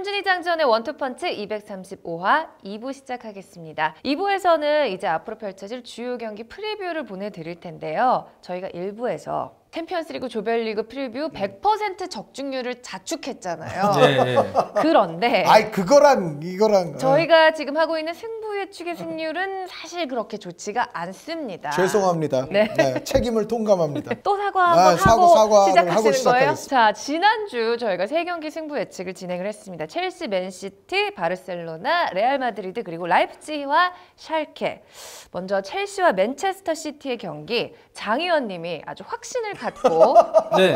손준희 장지현의 원투펀치 235화 2부 시작하겠습니다. 2부에서는 이제 앞으로 펼쳐질 주요 경기 프리뷰를 보내드릴 텐데요. 저희가 1부에서 챔피언스리그 조별리그 프리뷰 100% 적중률을 자축했잖아요. 네. 그런데 아이 그거랑 이거랑 저희가 지금 하고 있는 승부 예측의 승률은 사실 그렇게 좋지가 않습니다. 죄송합니다. 네. 네, 책임을 통감합니다. 또 사과 한번 사과를 시작하시는 하고 거예요? 시작하겠습니다. 자, 지난주 저희가 3경기 승부 예측을 진행을 했습니다. 첼시, 맨시티, 바르셀로나, 레알 마드리드 그리고 라이프치히와 샬케. 먼저 첼시와 맨체스터 시티의 경기 장 의원님이 아주 확신을 갖고 네.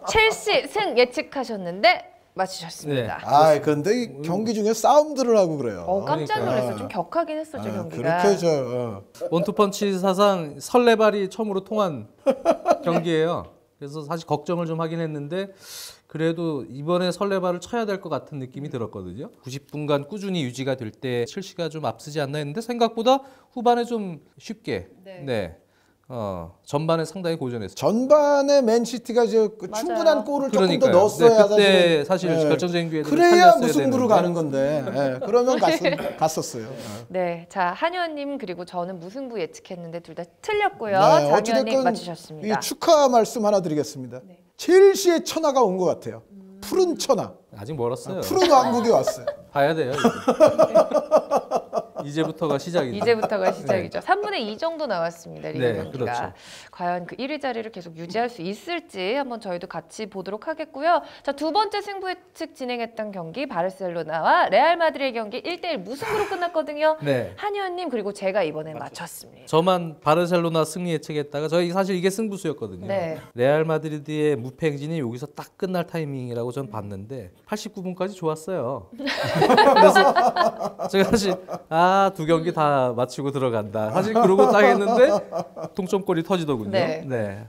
첼시 승 예측하셨는데 맞추셨습니다. 아, 그런데 이 경기 중에 싸움들을 하고 그래요. 깜짝 놀랐어요. 좀 격하긴 했었죠, 경기가. 그렇게 원투펀치 사상 설레발이 처음으로 통한 경기예요. 그래서 사실 걱정을 좀 하긴 했는데 그래도 이번에 설레발을 쳐야 될 것 같은 느낌이 들었거든요. 90분간 꾸준히 유지가 될 때 첼시가 좀 앞서지 않나 했는데 생각보다 후반에 좀 쉽게 전반에 상당히 고전했어요. 전반에 맨시티가 충분한 골을 조금 더 넣었어야 그때 사실 결정적인 기회를 그래야 무승부로 가는 건데 그러면 갔었어요. 네, 자 한의원님 그리고 저는 무승부 예측했는데 둘 다 틀렸고요. 네, 장 의원님 맞추셨습니다. 이 축하 말씀 하나 드리겠습니다. 네. 첼시의 천하가 온 것 같아요. 푸른 천하. 아직 멀었어요. 푸른 왕국이 왔어요. 봐야 돼요. 이제부터가 시작이죠. 이제부터가 시작이죠. 3분의 2 정도 나왔습니다. 리그 경기가. 그렇죠. 과연 그 1위 자리를 계속 유지할 수 있을지 한번 저희도 같이 보도록 하겠고요. 자, 두 번째 승부 예측 진행했던 경기 바르셀로나와 레알 마드리드의 경기 1대1 무승부로 끝났거든요. 네. 한의원님 그리고 제가 이번엔 맞췄습니다. 저만 바르셀로나 승리 예측했다가 저희 사실 이게 승부수였거든요. 네. 레알 마드리드의 무패 행진이 여기서 딱 끝날 타이밍이라고 전 봤는데 89분까지 좋았어요. 그래서 제가 사실 두 경기 다 마치고 들어간다. 사실 그러고 딱 했는데 동점골이 터지더군요. 네.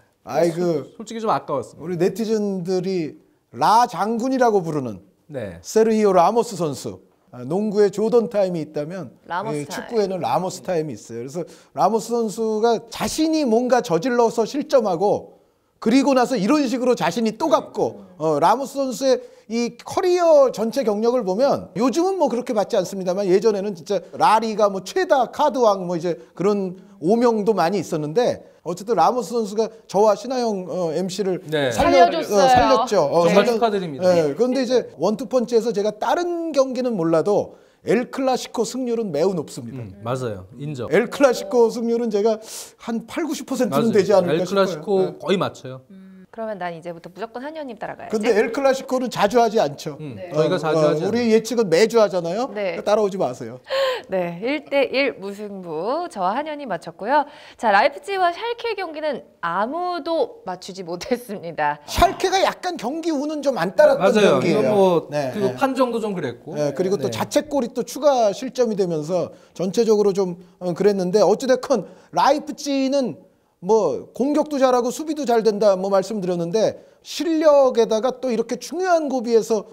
솔직히 좀 아까웠습니다. 우리 네티즌들이 라 장군이라고 부르는 네. 세르히오 라모스 선수. 농구에 조던 타임이 있다면 라모스 축구에는 라모스 타임이 있어요. 그래서 라모스 선수가 자신이 뭔가 저질러서 실점하고 그리고 나서 이런 식으로 자신이 또 갚고 라모스 선수의 이 커리어 전체 경력을 보면 요즘은 뭐 그렇게 받지 않습니다만 예전에는 진짜 라리가 뭐 최다 카드왕 뭐 이제 그런 오명도 많이 있었는데 어쨌든 라모스 선수가 저와 신하영 MC를 살려줬어요. 살렸죠. 정말 축하드립니다. 그런데 이제 원투펀치에서 제가 다른 경기는 몰라도 엘 클라시코 승률은 매우 높습니다. 맞아요. 인정. 엘 클라시코 승률은 제가 한 8, 90%는 되지 않을까 싶어요. 엘 클라시코 거의 맞춰요. 그러면 난 이제부터 무조건 한의원님 따라가야지. 근데 엘 클라시코는 자주 하지 않죠. 저희가 자주 하지 우리 예측은 매주 하잖아요. 네. 따라오지 마세요. 네, 1대1 무승부 저와 한현이 맞췄고요. 자, 라이프치히와 샬케 경기는 아무도 맞추지 못했습니다. 샬케가 약간 경기 운은 좀 안 따랐던 경기예요. 이건 뭐 그리고 판정도 좀 그랬고. 그리고 또 자책골이 또 추가 실점이 되면서 전체적으로 좀 그랬는데 어찌됐건 라이프치히는 뭐 공격도 잘하고 수비도 잘 된다 뭐 말씀드렸는데 실력에다가 또 이렇게 중요한 고비에서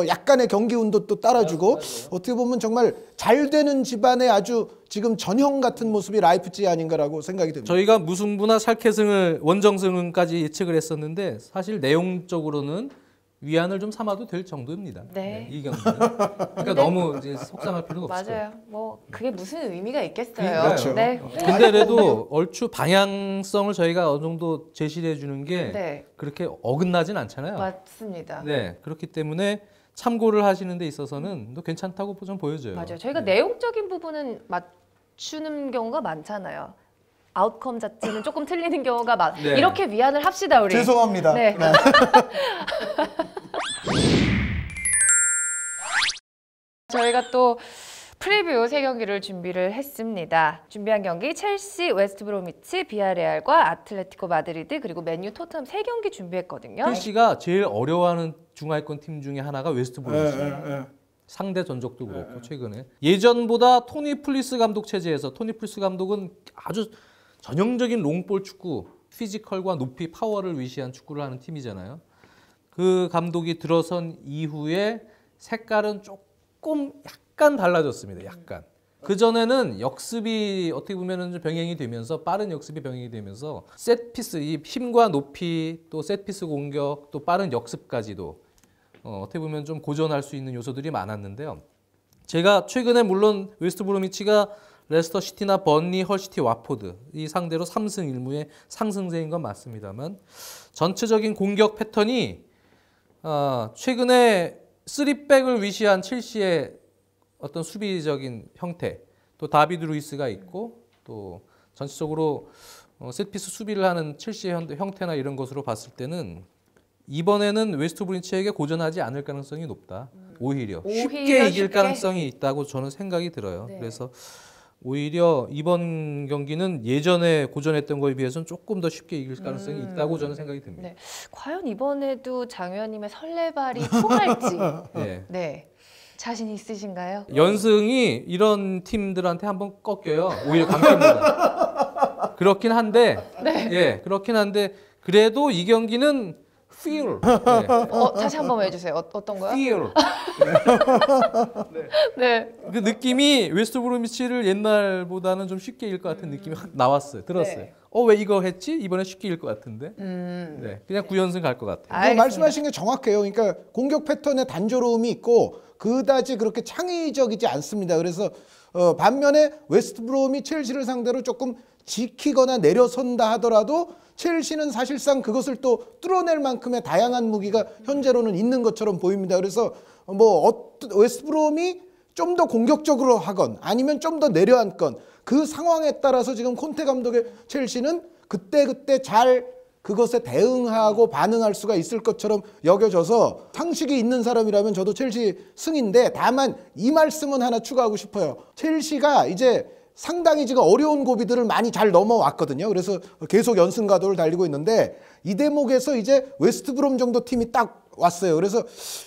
약간의 경기 운도 또 따라주고 어떻게 보면 정말 잘 되는 집안의 아주 지금 전형 같은 모습이 라이프치히 아닌가라고 생각이 듭니다. 저희가 무승부나 샬케승을 원정승까지 예측을 했었는데 사실 내용적으로는 위안을 좀 삼아도 될 정도입니다. 이 경기는. 그러니까 너무 이제 속상할 필요는 없어요. 맞아요. 뭐 그게 무슨 의미가 있겠어요. 그렇죠. 네. 근데 그래도 얼추 방향성을 저희가 어느 정도 제시를 해주는 게 그렇게 어긋나진 않잖아요. 맞습니다. 네, 그렇기 때문에 참고를 하시는 데 있어서는 또 괜찮다고 좀 보여져요. 맞아요. 저희가 내용적인 부분은 맞추는 경우가 많잖아요. 아웃컴 자체는 조금 틀리는 경우가 이렇게 위안을 합시다 우리. 죄송합니다. 네. 저희가 또 프리뷰 3경기를 준비를 했습니다. 준비한 경기 첼시, 웨스트브로미치, 비아레알과 아틀레티코 마드리드 그리고 맨유, 토트넘 3경기 준비했거든요. 첼시가 제일 어려워하는 중하위권 팀 중에 하나가 웨스트브로미치. 상대 전적도 그렇고 최근에 예전보다 토니 플리스 감독 체제에서 토니 플리스 감독은 아주 전형적인 롱볼 축구, 피지컬과 높이 파워를 위시한 축구를 하는 팀이잖아요. 그 감독이 들어선 이후에 색깔은 조금 약간 달라졌습니다. 약간. 그전에는 역습이 어떻게 보면은 좀 병행이 되면서 빠른 역습이 병행이 되면서 셋피스, 이 힘과 높이 또 셋피스 공격 또 빠른 역습까지도 어떻게 보면 좀 고전할 수 있는 요소들이 많았는데요. 제가 최근에 물론 웨스트 브로미치가 레스터 시티나 번리, 헐시티, 와포드 이 상대로 3승 1무의 상승세인 건 맞습니다만 전체적인 공격 패턴이 최근에 3백을 위시한 첼시의 어떤 수비적인 형태, 또 다비드 루이스가 있고 또 전체적으로 세트피스 수비를 하는 첼시의 형태나 이런 것으로 봤을 때는 이번에는 웨스트 브로미치에게 고전하지 않을 가능성이 높다. 오히려 쉽게 이길 가능성이 있다고 저는 생각이 들어요. 네. 그래서 오히려 이번 경기는 예전에 고전했던 거에 비해서는 조금 더 쉽게 이길 가능성이 있다고 저는 생각이 듭니다. 네. 과연 이번에도 장 의원님의 설레발이 통할지 네. 네. 자신 있으신가요? 연승이 이런 팀들한테 한번 꺾여요. 오히려 강팀보다. 그렇긴 한데, 예, 그렇긴 한데 그래도 이 경기는 feel. 다시 한 번 해주세요. 어떤 거요? feel. 네. 그 느낌이 웨스트 브로미치를 옛날보다는 좀 쉽게 이길 것 같은 느낌이 확 나왔어요. 들었어요. 네. 왜 이거 했지? 이번에 쉽게 이길 것 같은데. 네, 그냥 9연승 갈 것 같아요. 알겠습니다. 말씀하신 게 정확해요. 그러니까 공격 패턴에 단조로움이 있고 그다지 그렇게 창의적이지 않습니다. 그래서 반면에 웨스트 브롬이 첼시를 상대로 조금 지키거나 내려선다 하더라도 첼시는 사실상 그것을 또 뚫어낼 만큼의 다양한 무기가 현재로는 있는 것처럼 보입니다. 그래서 웨스트 브롬이 좀 더 공격적으로 하건 아니면 좀 더 내려앉건 그 상황에 따라서 지금 콘테 감독의 첼시는 그때그때 잘 그것에 대응하고 반응할 수가 있을 것처럼 여겨져서 상식이 있는 사람이라면 저도 첼시 승인데 다만 이 말씀은 하나 추가하고 싶어요. 첼시가 이제 상당히 지금 어려운 고비들을 많이 잘 넘어왔거든요. 그래서 계속 연승 가도를 달리고 있는데 이 대목에서 이제 웨스트 브롬 정도 팀이 딱 왔어요. 그래서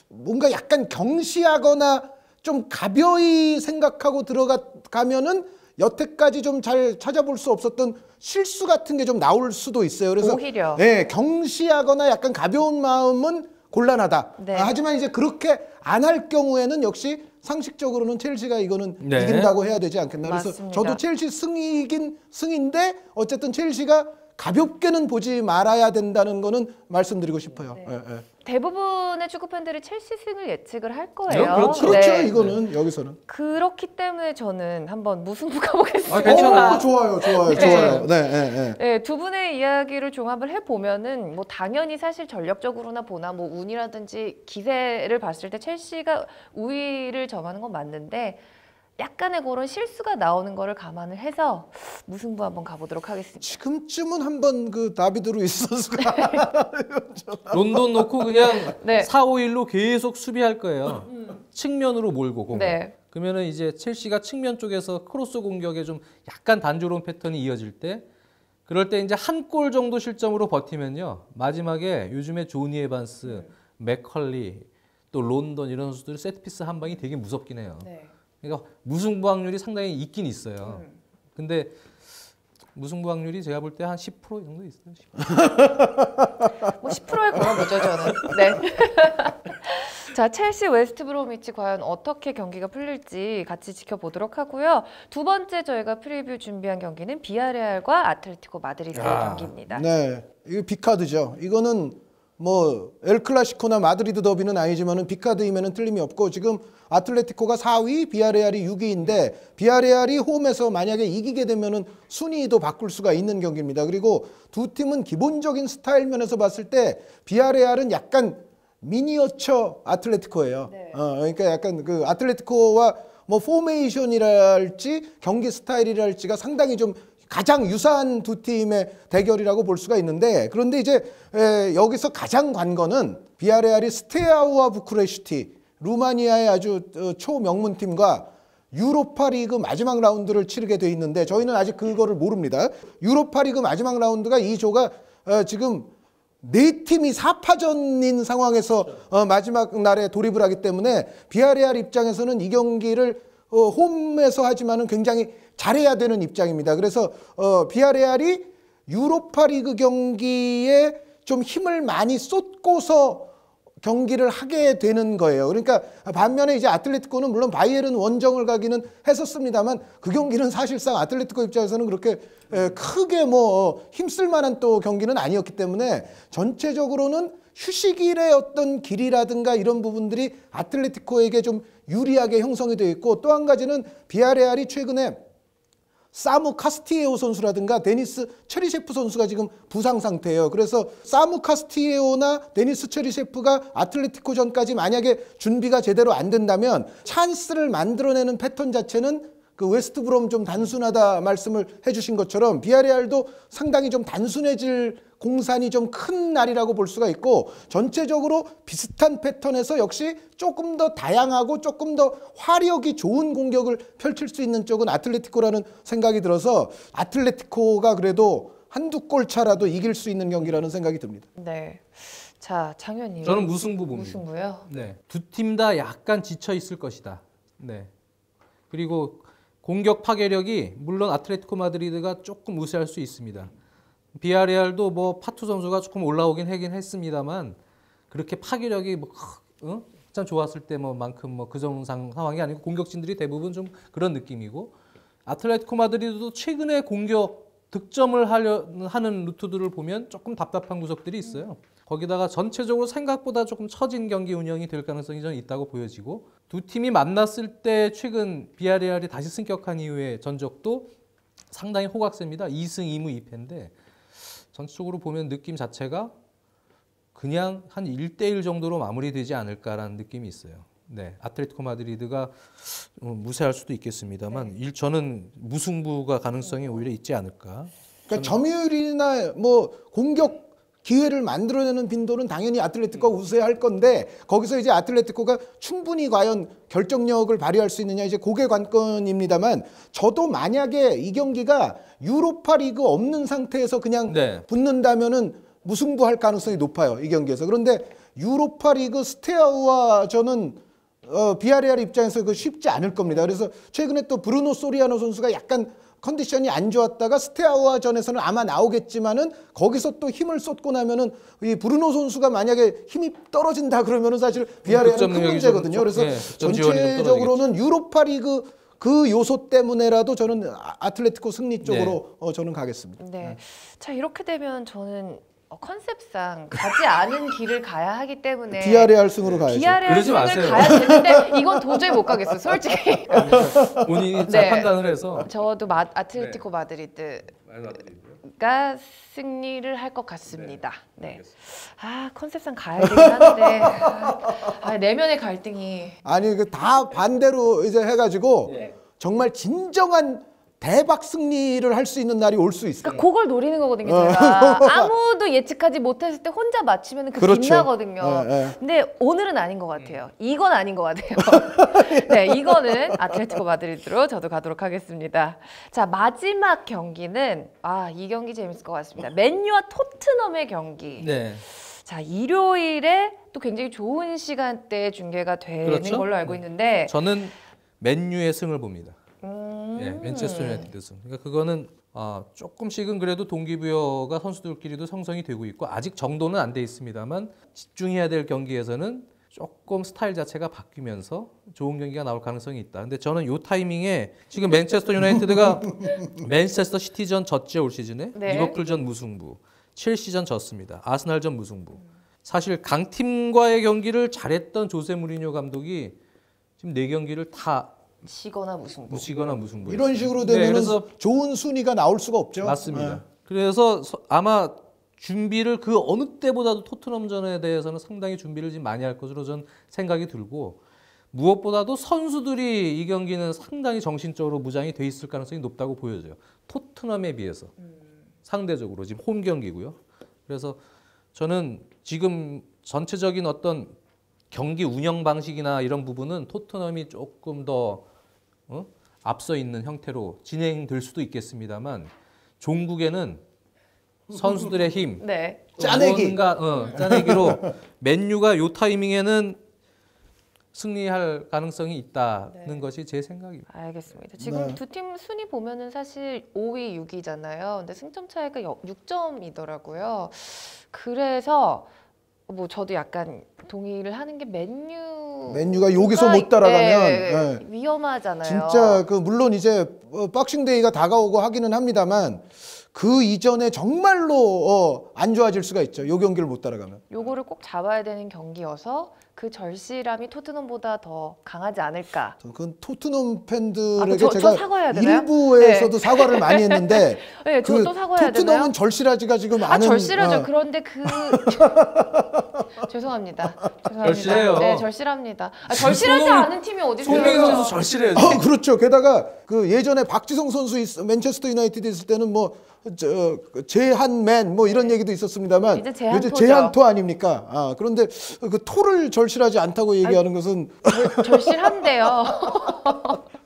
뭔가 약간 경시하거나 좀 가벼이 생각하고 들어가면은 여태까지 좀 잘 찾아볼 수 없었던 실수 같은 게 좀 나올 수도 있어요. 그래서 오히려. 네, 경시하거나 약간 가벼운 마음은 곤란하다. 네. 하지만 이제 그렇게 안 할 경우에는 역시 상식적으로는 첼시가 이거는 네. 이긴다고 해야 되지 않겠나. 그래서 맞습니다. 저도 첼시 승이긴 승인데 어쨌든 첼시가 가볍게는 보지 말아야 된다는 거는 말씀드리고 싶어요. 네. 예, 예. 대부분의 축구 팬들이 첼시 승을 예측을 할 거예요. 그렇죠. 그렇죠. 네. 이거는 여기서는. 그렇기 때문에 저는 한번 무승부 가보겠습니다. 아, 괜찮아요. 좋아요, 좋아요, 네. 좋아요. 네, 네, 네. 네, 두 분의 이야기를 종합을 해보면은 뭐 당연히 사실 전력적으로나 보나 뭐 운이라든지 기세를 봤을 때 첼시가 우위를 점하는 건 맞는데 약간의 그런 실수가 나오는 거를 감안을 해서 무승부 한번 가보도록 하겠습니다. 지금쯤은 한번 그 다비드 루이스 선수가 론돈 놓고 그냥 네. 4-5-1로 계속 수비할 거예요. 측면으로 몰고 공을. 네. 그러면은 이제 첼시가 측면 쪽에서 크로스 공격에 좀 약간 단조로운 패턴이 이어질 때 그럴 때 이제 한 골 정도 실점으로 버티면요. 마지막에 요즘에 조니 에반스, 맥컬리, 또 론던 이런 선수들 세트피스 한 방이 되게 무섭긴 해요. 네. 그러니까 무승부 확률이 상당히 있긴 있어요. 근데 무승부 확률이 제가 볼 때 한 10% 정도 있어요. 10%. 뭐 10%에 걸어보죠 저는. 네. 자, 첼시 웨스트 브로미치 과연 어떻게 경기가 풀릴지 같이 지켜보도록 하고요. 두 번째 저희가 프리뷰 준비한 경기는 비아레알과 아틀레티코 마드리드의 경기입니다. 네, 이거 빅카드죠. 이거는 뭐 엘클라시코나 마드리드 더비는 아니지만은 빅카드임에는 틀림이 없고 지금 아틀레티코가 4위, 비아레알이 6위인데 비아레알이 홈에서 만약에 이기게 되면은 순위도 바꿀 수가 있는 경기입니다. 그리고 두 팀은 기본적인 스타일 면에서 봤을 때 비아레알은 약간 미니어처 아틀레티코예요. 네. 그러니까 약간 그 아틀레티코와 뭐 포메이션이랄지 경기 스타일이랄지가 상당히 좀 가장 유사한 두 팀의 대결이라고 볼 수가 있는데 그런데 이제 여기서 가장 관건은 비아레알이 스테아우와 부쿠레슈티 루마니아의 아주 초명문팀과 유로파리그 마지막 라운드를 치르게 돼 있는데 저희는 아직 그거를 모릅니다. 유로파리그 마지막 라운드가 이 조가 지금 네 팀이 4파전인 상황에서 마지막 날에 돌입을 하기 때문에 비아레알 입장에서는 이 경기를 홈에서 하지만은 굉장히 잘해야 되는 입장입니다. 그래서 비아레알이 유로파리그 경기에 좀 힘을 많이 쏟고서 경기를 하게 되는 거예요. 그러니까 반면에 이제 아틀레티코는 물론 바이에른 원정을 가기는 했었습니다만 그 경기는 사실상 아틀레티코 입장에서는 그렇게 크게 뭐 힘쓸 만한 또 경기는 아니었기 때문에 전체적으로는 휴식일의 어떤 길이라든가 이런 부분들이 아틀레티코에게 좀 유리하게 형성이 되어 있고, 또 한 가지는 비아레알이 최근에 사무 카스티에오 선수라든가 데니스 체리셰프 선수가 지금 부상 상태예요. 그래서 사무 카스티에오나 데니스 체리셰프가 아틀레티코 전까지 만약에 준비가 제대로 안 된다면 찬스를 만들어내는 패턴 자체는 그 웨스트브롬 좀 단순하다 말씀을 해주신 것처럼 비아레알도 상당히 좀 단순해질 공산이 좀 큰 날이라고 볼 수가 있고, 전체적으로 비슷한 패턴에서 역시 조금 더 다양하고 조금 더 화력이 좋은 공격을 펼칠 수 있는 쪽은 아틀레티코라는 생각이 들어서 아틀레티코가 그래도 한두 골 차라도 이길 수 있는 경기라는 생각이 듭니다. 네. 자, 장 의원님. 저는 무승부 봅니다. 무승부요? 네. 두 팀 다 약간 지쳐 있을 것이다. 네. 그리고 공격 파괴력이 물론 아틀레티코 마드리드가 조금 우세할 수 있습니다. 비아레알도 뭐 파투 선수가 조금 올라오긴 하긴 했습니다만 그렇게 파괴력이 뭐 참 좋았을 때만큼 뭐 그 정상 상황이 아니고 공격진들이 대부분 좀 그런 느낌이고, 아틀레티코 마드리드도 최근에 공격 득점을 하는 루트들을 보면 조금 답답한 구석들이 있어요. 거기다가 전체적으로 생각보다 조금 처진 경기 운영이 될 가능성이 좀 있다고 보여지고, 두 팀이 만났을 때 최근 비아레알이 다시 승격한 이후의 전적도 상당히 호각셉니다. 2승 2무 2패인데 전체적으로 보면 느낌 자체가 그냥 한 1대1 정도로 마무리되지 않을까라는 느낌이 있어요. 네, 아틀레티코 마드리드가 무세할 수도 있겠습니다만 저는 무승부가 가능성이 오히려 있지 않을까. 그러니까 점유율이나 뭐 공격 기회를 만들어내는 빈도는 당연히 아틀레티코가 우세할 건데, 거기서 이제 아틀레티코가 충분히 과연 결정력을 발휘할 수 있느냐, 이제 그게 관건입니다만, 저도 만약에 이 경기가 유로파 리그 없는 상태에서 그냥 네. 붙는다면은 무승부할 가능성이 높아요, 이 경기에서. 그런데 유로파 리그 스테아우와 저는 비아레알 입장에서 그 쉽지 않을 겁니다. 그래서 최근에 또 브루노 소리아노 선수가 약간 컨디션이 안 좋았다가 스테아우와 전에서는 아마 나오겠지만은 거기서 또 힘을 쏟고 나면은 이 브루노 선수가 만약에 힘이 떨어진다 그러면은 사실 비아레알은 큰 문제거든요. 그래서 전체적으로는 유로파 리그 그 요소 때문에라도 저는 아틀레티코 승리 쪽으로 저는 가겠습니다. 네. 자, 이렇게 되면 저는 컨셉상 가지 않은 길을 가야 하기 때문에 비아레알 승으로 가야죠. 비아레알 승을 가야 되는데 이건 도저히 못 가겠어요, 솔직히. 본인이 잘 판단을 해서. 저도 아틀레티코 마드리드가 승리를 할 것 같습니다. 네. 아, 컨셉상 가야 되긴 한데 내면의 갈등이. 아니 그 다 반대로 이제 해가지고 정말 진정한 대박 승리를 할 수 있는 날이 올 수 있어요. 그러니까 그걸 노리는 거거든요, 제가. 아무도 예측하지 못했을 때 혼자 맞히면 그 그렇죠. 빛나거든요. 근데 오늘은 아닌 것 같아요. 이건 아닌 것 같아요. 네, 이거는 아틀레티코 마드리드로 저도 가도록 하겠습니다. 자, 마지막 경기는 이 경기 재밌을 것 같습니다. 맨유와 토트넘의 경기. 네. 자, 일요일에 또 굉장히 좋은 시간대에 중계가 되는 걸로 알고 있는데 저는 맨유의 승을 봅니다. 예, 맨체스터 유나이티드 승. 그러니까 그거는 조금씩은 그래도 동기부여가 선수들끼리도 형성이 되고 있고, 아직 정도는 안 돼 있습니다만 집중해야 될 경기에서는 조금 스타일 자체가 바뀌면서 좋은 경기가 나올 가능성이 있다. 근데 저는 이 타이밍에 지금 맨체스터 유나이티드가 맨체스터 시티전 졌죠, 올 시즌에. 네. 리버풀전 무승부, 첼시전 졌습니다. 아스날전 무승부. 사실 강팀과의 경기를 잘했던 조세 무리뉴 감독이 지금 4경기를 다 지거나 무승부. 무시거나 무승부. 이런 식으로 되면 그래서 좋은 순위가 나올 수가 없죠. 맞습니다. 그래서 아마 준비를 그 어느 때보다도 토트넘전에 대해서는 상당히 준비를 좀 많이 할 것으로 전 생각이 들고, 무엇보다도 선수들이 이 경기는 상당히 정신적으로 무장이 돼 있을 가능성이 높다고 보여져요. 토트넘에 비해서 상대적으로 지금 홈 경기고요. 그래서 저는 지금 전체적인 어떤 경기 운영 방식이나 이런 부분은 토트넘이 조금 더 앞서 있는 형태로 진행될 수도 있겠습니다만, 종국에는 선수들의 힘, 네. 짜내기. 짜내기로 맨유가 이 타이밍에는 승리할 가능성이 있다는 것이 제 생각입니다. 알겠습니다. 지금 두 팀 순위 보면은 사실 5위, 6위잖아요. 근데 승점 차이가 6점이더라고요. 그래서 뭐 저도 약간 동의를 하는 게 맨유가 여기서 못 따라가면 네, 위험하잖아요. 진짜 그 물론 이제 박싱데이가 다가오고 하기는 합니다만 그 이전에 정말로 안 좋아질 수가 있죠. 요 경기를 못 따라가면. 요거를 꼭 잡아야 되는 경기여서 그 절실함이 토트넘보다 더 강하지 않을까. 그 토트넘 팬들에게 저 제가 사과해야 되나요? 일부에서도 사과를 많이 했는데 네, 그 또 사과해야 토트넘은 되나요? 절실하지가 지금 않은 절실하죠. 그런데 죄송합니다. 절실해요. 네, 절실합니다. 절실하지 않은 팀이 어디 있어요? 손흥민 선수 절실해요. 그렇죠. 게다가 그 예전에 박지성 선수 맨체스터 유나이티드 있을 때는 뭐 제한맨 뭐 이런 얘기도 있었습니다만 이제 제한토죠. 제한토 아닙니까? 그런데 그 토를 절실하지 않다고 얘기하는 것은 절실한데요.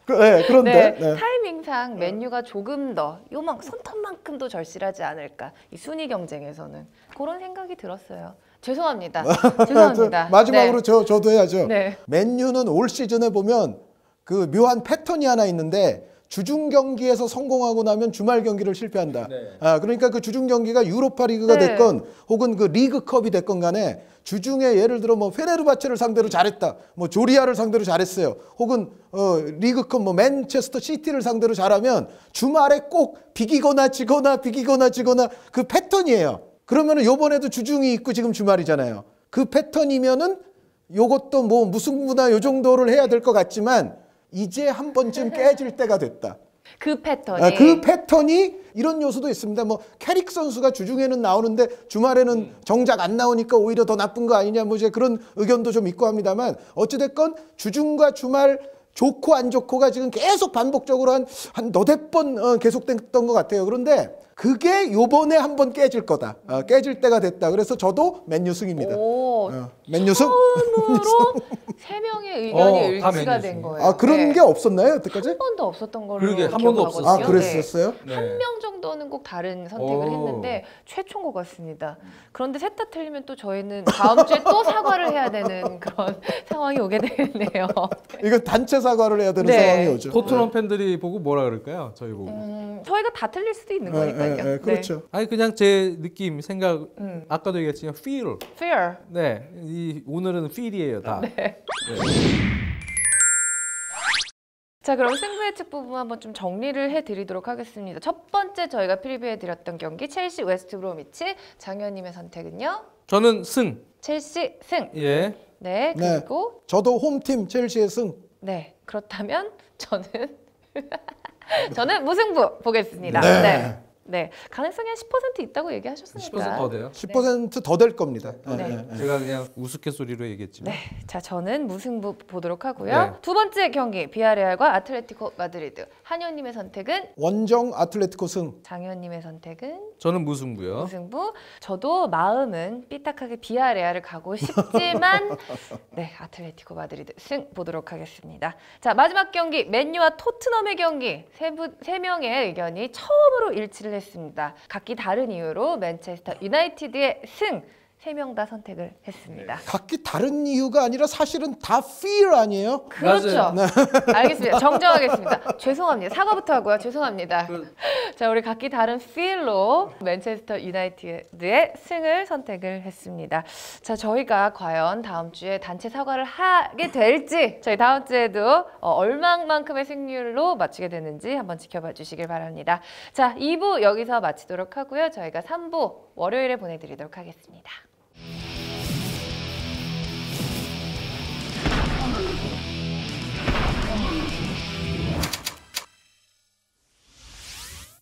그런데 네, 타이밍상 맨유가 조금 더 요만 손톱만큼도 절실하지 않을까. 이 순위 경쟁에서는 그런 생각이 들었어요. 죄송합니다. 죄송합니다. 마지막으로 네. 저도 해야죠. 네. 맨유는 올 시즌에 보면 그 묘한 패턴이 하나 있는데 주중 경기에서 성공하고 나면 주말 경기를 실패한다. 그러니까 그 주중 경기가 유로파 리그가 네. 됐건 혹은 그 리그컵이 됐건 간에 주중에 예를 들어 뭐 페네르바체를 상대로 잘했다. 뭐 조리아를 상대로 잘했어요. 혹은 리그컵 뭐 맨체스터 시티를 상대로 잘하면 주말에 꼭 비기거나 지거나 그 패턴이에요. 그러면은 요번에도 주중이 있고 지금 주말이잖아요. 그 패턴이면은 요것도 뭐 무승부나 요 정도를 해야 될 것 같지만 이제 한 번쯤 깨질 때가 됐다. 그 패턴이. 그 패턴이 이런 요소도 있습니다. 뭐 캐릭 선수가 주중에는 나오는데 주말에는 정작 안 나오니까 오히려 더 나쁜 거 아니냐 뭐 이제 그런 의견도 좀 있고 합니다만 어찌됐건 주중과 주말 좋고 안 좋고가 지금 계속 반복적으로 한 너댓 번 계속됐던 것 같아요. 그런데 그게 요번에 한번 깨질 거다. 깨질 때가 됐다. 그래서 저도 맨유 승입니다. 맨유 승. 처음으로 세 명의 의견이 다 일치가 맨유 된 승. 거예요. 그런 게 없었나요? 여태까지? 한 번도 없었던 걸로 그러게, 한 번도 기억하거든요. 없었어요. 그랬었어요? 네. 한 명 정도는 꼭 다른 선택을 오. 했는데 최초인 것 같습니다. 그런데 셋 다 틀리면 또 저희는 다음 주에 또 사과를 해야 되는 그런 상황이 오게 되네요. 이건 단체 사과를 해야 되는 네. 상황이 오죠. 토트넘 팬들이 보고 뭐라 그럴까요? 저희 보고. 저희가 다 틀릴 수도 있는 거니까요. 그렇죠. 아니 그냥 제 느낌, 생각 아까도 얘기했지만 feel. 네. Fair. 네, 오늘은 feel이에요 다. 네. 자, 그럼 승부 예측 부분 한번 좀 정리를 해드리도록 하겠습니다. 첫 번째 저희가 프리뷰해드렸던 경기 첼시 웨스트 브로미치 장현님의 선택은요? 저는 승. 첼시 승. 예. 네, 네. 그리고 저도 홈팀 첼시의 승. 네, 그렇다면 저는 저는 무승부 보겠습니다. 네. 네. 네, 가능성이 한 10% 있다고 얘기하셨으니까. 10% 더 돼요? 10% 더 될 겁니다. 네. 제가 그냥 우스갯소리로 얘기했지만. 네, 자 저는 무승부 보도록 하고요. 네. 두 번째 경기 비아레알과 아틀레티코 마드리드. 한효님의 선택은 원정 아틀레티코 승. 장현님의 선택은 저는 무승부요. 무승부. 저도 마음은 삐딱하게 비아레알을 가고 싶지만 네, 아틀레티코 마드리드 승 보도록 하겠습니다. 자, 마지막 경기 맨유와 토트넘의 경기. 세 명의 의견이 처음으로 일치를 했습니다. 각기 다른 이유로 맨체스터 유나이티드의 승. 3명 다 선택을 했습니다. 각기 다른 이유가 아니라 사실은 다 fear 아니에요? 그렇죠. 알겠습니다. 정정하겠습니다. 죄송합니다. 사과부터 하고요. 죄송합니다. 자, 우리 각기 다른 feel로 맨체스터 유나이티드의 승을 선택을 했습니다. 자, 저희가 과연 다음 주에 단체 사과를 하게 될지 저희 다음 주에도 얼마만큼의 승률로 맞추게 되는지 한번 지켜봐 주시길 바랍니다. 자, 2부 여기서 마치도록 하고요. 저희가 3부 월요일에 보내드리도록 하겠습니다.